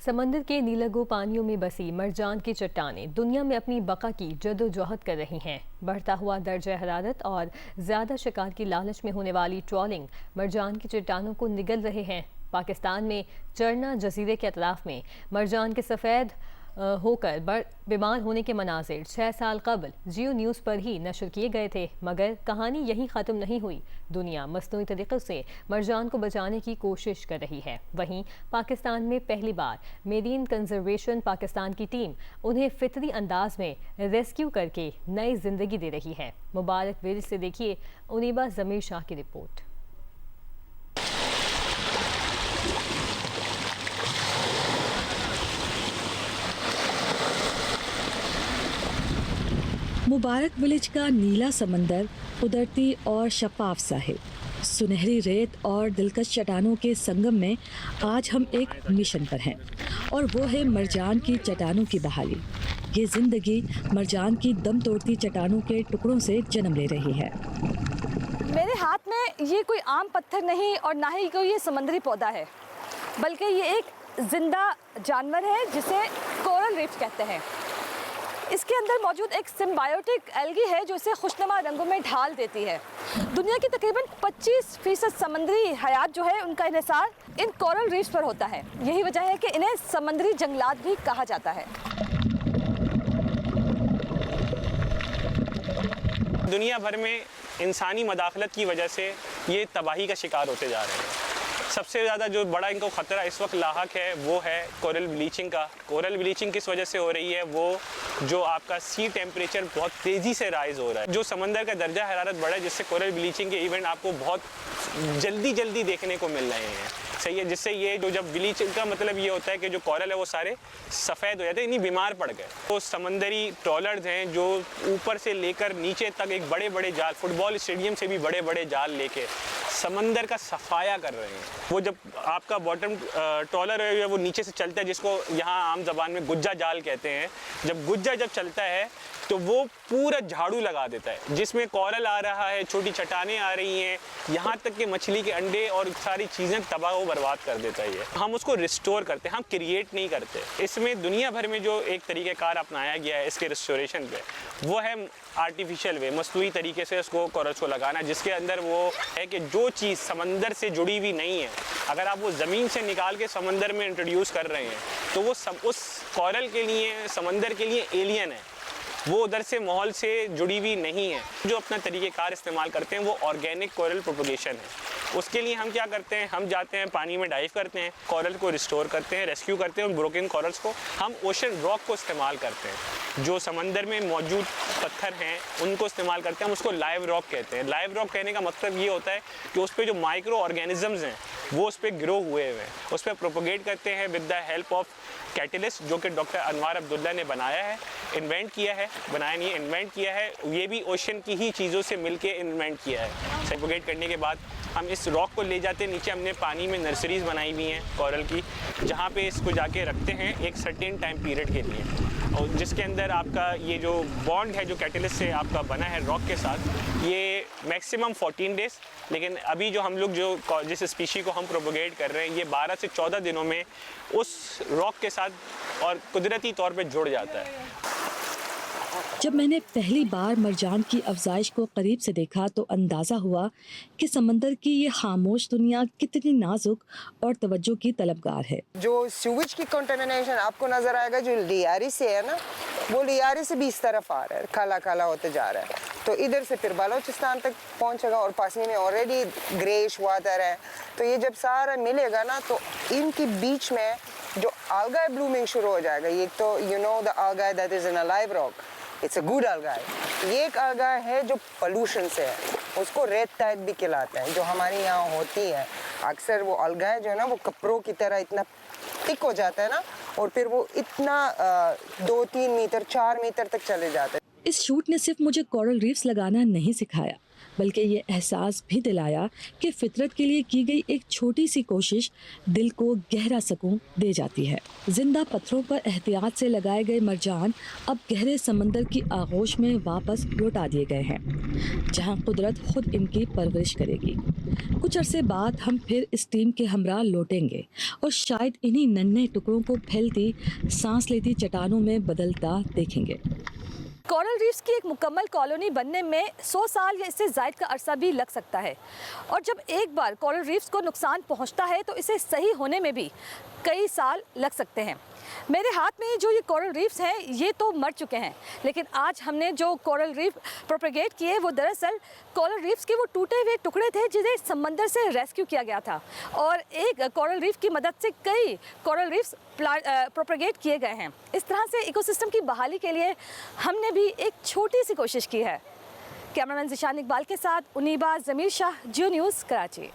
समंदर के नीलगो पानियों में बसी मरजान की चट्टानें दुनिया में अपनी बका की जदोजहद कर रही हैं। बढ़ता हुआ दर्जा हरारत और ज़्यादा शिकार की लालच में होने वाली ट्रॉलिंग मरजान की चट्टानों को निगल रहे हैं। पाकिस्तान में चरना जजीरे के अतराफ में मरजान के सफ़ेद होकर बीमार होने के मनाजिर 6 साल कबल जियो न्यूज़ पर ही नशर किए गए थे, मगर कहानी यहीं ख़त्म नहीं हुई। दुनिया मसनूई तरीक़े से मरजान को बचाने की कोशिश कर रही है। वहीं पाकिस्तान में पहली बार मेरीन कंजर्वेशन पाकिस्तान की टीम उन्हें फितरी अंदाज में रेस्क्यू करके नई जिंदगी दे रही है। मुबारक विल से देखिए उनीबा जमीर शाह की रिपोर्ट। मुबारक विलेज का नीला समंदर कुदरती और शफाफ सा है। सुनहरी रेत और दिलकश चट्टानों के संगम में आज हम एक मिशन पर हैं और वो है मरजान की चट्टानों की बहाली। ये जिंदगी मरजान की दम तोड़ती चट्टानों के टुकड़ों से जन्म ले रही है। मेरे हाथ में ये कोई आम पत्थर नहीं और ना ही कोई ये समंदरी पौधा है, बल्कि ये एक जिंदा जानवर है जिसे कोरल रीफ कहते हैं। इसके अंदर मौजूद एक सिम्बायोटिक एल्गी है जो इसे खुशनुमा रंगों में ढाल देती है। दुनिया की तकरीबन 25% समुद्री हयात जो है उनका इन्हिसार इन कोरल रीफ्स पर होता है। यही वजह है कि इन्हें समुद्री जंगलात भी कहा जाता है। दुनिया भर में इंसानी मदाखलत की वजह से ये तबाही का शिकार होते जा रहे हैं। सबसे ज़्यादा जो बड़ा इनको ख़तरा इस वक्त लाहक है वो है कोरल ब्लीचिंग का। कोरल ब्लीचिंग किस वजह से हो रही है? वो जो आपका सी टेम्परेचर बहुत तेज़ी से राइज़ हो रहा है, जो समंदर का दर्जा हरारत बढ़ा है, जिससे कोरल ब्लीचिंग के इवेंट आपको बहुत जल्दी देखने को मिल रहे हैं। सही है, जिससे ये जब ब्लीचिंग का मतलब ये होता है कि जो कोरल है वो सारे सफ़ेद हो जाते हैं, इन्हीं बीमार पड़ गए। तो समंदरी ट्रॉलर्स हैं जो ऊपर से लेकर नीचे तक एक बड़े जाल, फुटबॉल स्टेडियम से भी बड़े जाल लेके समंदर का सफाया कर रहे हैं। वो जब आपका बॉटम ट्रॉलर है वो नीचे से चलता है, जिसको यहाँ आम जबान में गुज्जा जाल कहते हैं। जब गुज्जा चलता है तो वो पूरा झाड़ू लगा देता है, जिसमें कोरल आ रहा है, छोटी चट्टानें आ रही हैं, यहाँ तक कि मछली के अंडे और सारी चीज़ें तबाह व बर्बाद कर देता है ये। हम उसको रिस्टोर करते हैं, हम क्रिएट नहीं करते। इसमें दुनिया भर में जो एक तरीक़ेकार अपनाया गया है इसके रिस्टोरेशन पे, वो है आर्टिफिशियल वे, मसनूई तरीके से उसको कोरल को लगाना, जिसके अंदर वो है कि जो चीज़ समंदर से जुड़ी हुई नहीं है, अगर आप वो ज़मीन से निकाल के समंदर में इंट्रोड्यूस कर रहे हैं तो वो उस कोरल के लिए, समंदर के लिए एलियन है, वो उधर से माहौल से जुड़ी हुई नहीं है। जो अपना तरीक़ेकार इस्तेमाल करते हैं वो ऑर्गेनिक कोरल प्रोपगेशन है। उसके लिए हम क्या करते हैं, हम जाते हैं पानी में डाइव करते हैं, कोरल को रिस्टोर करते हैं, रेस्क्यू करते हैं। उन ब्रोकन कोरल्स को हम ओशन रॉक को इस्तेमाल करते हैं, जो समंदर में मौजूद पत्थर हैं उनको इस्तेमाल करते हैं। हम उसको लाइव रॉक कहते हैं। लाइव रॉक कहने का मतलब ये होता है कि उस पर जो माइक्रो ऑर्गेनिजम्स हैं वो उस पर ग्रो हुए हैं, उस पर प्रोपोगेट करते हैं with the help of catalyst, जो कि डॉक्टर अनवार अब्दुल्ला ने बनाया है, इन्वेंट किया है, बनाया नहीं इन्वेंट किया है। ये भी ओशन की ही चीज़ों से मिलके इन्वेंट किया है। प्रोपोगेट करने के बाद हम इस रॉक को ले जाते हैं नीचे। हमने पानी में नर्सरीज़ बनाई हुई हैं कोरल की, जहाँ पे इसको जाके रखते हैं एक सर्टेन टाइम पीरियड के लिए, और जिसके अंदर आपका ये जो बॉन्ड है जो कैटलिस्ट से आपका बना है रॉक के साथ, ये मैक्सिमम 14 डेज़, लेकिन अभी जो हम लोग जो जिस स्पीशी को हम प्रोपोगेट कर रहे हैं ये 12 से 14 दिनों में उस रॉक के साथ और कुदरती तौर पे जुड़ जाता है। जब मैंने पहली बार मरजान की अफजाइश को करीब से देखा तो अंदाज़ा हुआ कि समंदर की ये खामोश दुनिया कितनी नाजुक और तवज्जो की तलबगार है। जो सीवेज की कंटेमिनेशन आपको नजर आएगा जो लियारी से है ना, वो लियारी से भी इस तरफ आ रहा है, काला काला होते जा रहा है, तो इधर से फिर बलोचिस्तान तक पहुंचेगा और पास में ऑलरेडी ग्रेश वाटर है। तो ये जब सारा मिलेगा ना तो इनके बीच में जो algae ब्लूमिंग शुरू हो जाएगा। ये तो you know the algae that is in a live rock, it's a good algae। ये एक algae है जो पोल्यूशन से है, उसको रेत टाइप भी कहलाता है, जो हमारे यहाँ होती है। अक्सर वो algae जो है ना वो कपड़ों की तरह इतना थिक हो जाता है ना, और फिर वो इतना 2-3 मीटर 4 मीटर तक चले जाते हैं। इस शूट ने सिर्फ मुझे कोरल रीफ्स लगाना नहीं सिखाया, बल्कि ये एहसास भी दिलाया कि फितरत के लिए की गई एक छोटी सी कोशिश दिल को गहरा सुकून दे जाती है। जिंदा पत्थरों पर एहतियात से लगाए गए मरजान अब गहरे समंदर की आगोश में वापस लौटा दिए गए हैं, जहां कुदरत खुद इनकी परवरिश करेगी। कुछ अरसे बाद हम फिर इस टीम के हमरा लौटेंगे और शायद इन्हीं नन्हे टुकड़ों को फैलती, सांस लेती चट्टानों में बदलता देखेंगे। कोरल रीफ्स की एक मुकम्मल कॉलोनी बनने में 100 साल या इससे ज़ायद का अरसा भी लग सकता है, और जब एक बार कोरल रीफ्स को नुकसान पहुंचता है तो इसे सही होने में भी कई साल लग सकते हैं। मेरे हाथ में जो ये कोरल रीफ्स हैं ये तो मर चुके हैं, लेकिन आज हमने जो कोरल रीफ प्रोपेगेट किए वो दरअसल कोरल रीफ्स के वो टूटे हुए टुकड़े थे जिन्हें समंदर से रेस्क्यू किया गया था, और एक कोरल रीफ की मदद से कई कोरल रीफ्स प्रोपेगेट किए गए हैं। इस तरह से इकोसिस्टम की बहाली के लिए हमने भी एक छोटी सी कोशिश की है। कैमरामैन ज़िशान इकबाल के साथ उनीबा ज़मीर शाह, जियो न्यूज़, कराची।